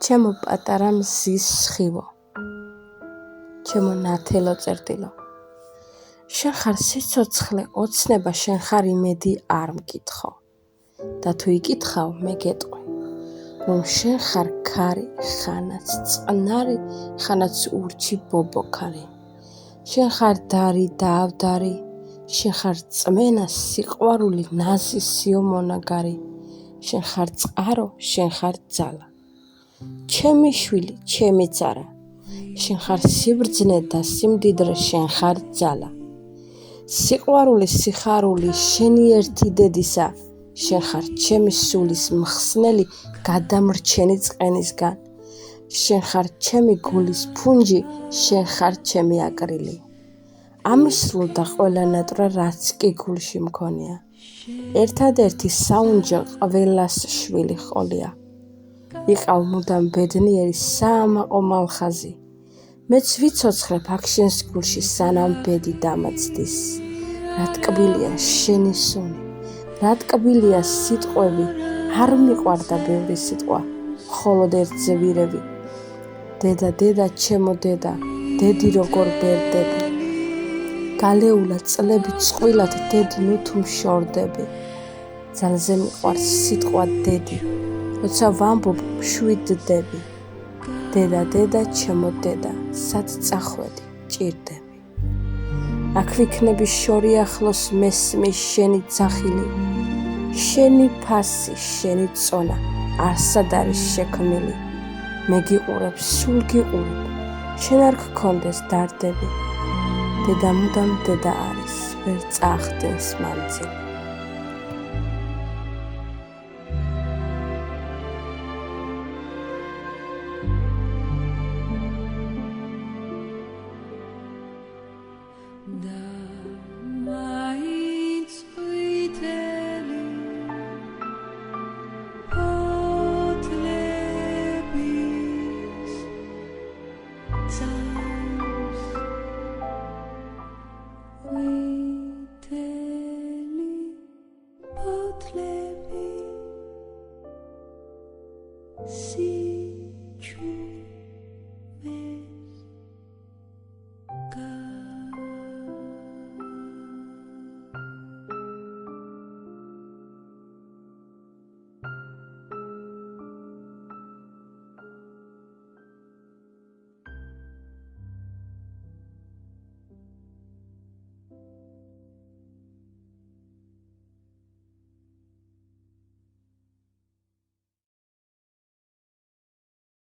ჩემო პატარა მზის სხივო, ჩემო ნათელო წერტილო, შენ ხარ სიცოცხლე, ოცნება, შენ ხარ იმედი არ მკითხო და თუ იკითხავ, მე გეტყვი, რომ შენ ხარ ქარი, ხანაც წყნარი, ხანაც ურჩი ბობოქარი, შენ ხარ დარი და ავდარი, შენ ხარ წმენა, სიყვარული, ნაზი, სიომონაგარი, შენ ხარ წყარო, შენ ხარ ძალა, ჩემი შვილი, ჩემი ძარა, შენ ხარ სიბრძნე და სიმდიდრე, შენ ხარ ძალა, სიყვარული, სიხარული, შენი ერთი დედისა, შენ ხარ ჩემი სულის მხსნელი, გადამრჩენი წყენისგან, შენ ხარ ჩემი გულის ფუნჯი, შენ ხარ ჩემი აკრილი. ამისლოდა ყველანატრა, რაც კი გულში მქონია, ერთადერთი საუნჯო ყველას შვილი ჰყოლია. იყავ მუდამ ბედნიერი, საამაყო მალხაზი, მეც ვიცოცხლებ აქ შენს გულში, სანამ ბედი დამაცდის. რა ტკბილია შენი სუნი, რა ტკბილია სიტყვები, არ მიყვარდა ბევრი სიტყვა, მხოლოდ ერთზე ვირები. დედა, დედა, ჩემო დედა, დედი როგორ ბერდები, გალეულა წლები წყვილად, დედი, ნუ თუ მშორდები. ძალზე მიყვარს სიტყვა დედი, როცა ვამბობ მშვიდდები. დედა, დედა, ჩემო დედა, სად წახვედი, ჭირდები. აქ ვიქნები შორი ახლოს, მესმის შენი ძახილი, შენი ფასი, შენი წონა, არსად არის შექმნილი. მე გიყურებ, სულ გიყურებ, შენ არ გქონდეს დარდები. დედა მუდამ დედა არის, ვერ წაახდენს მანძილი. See you.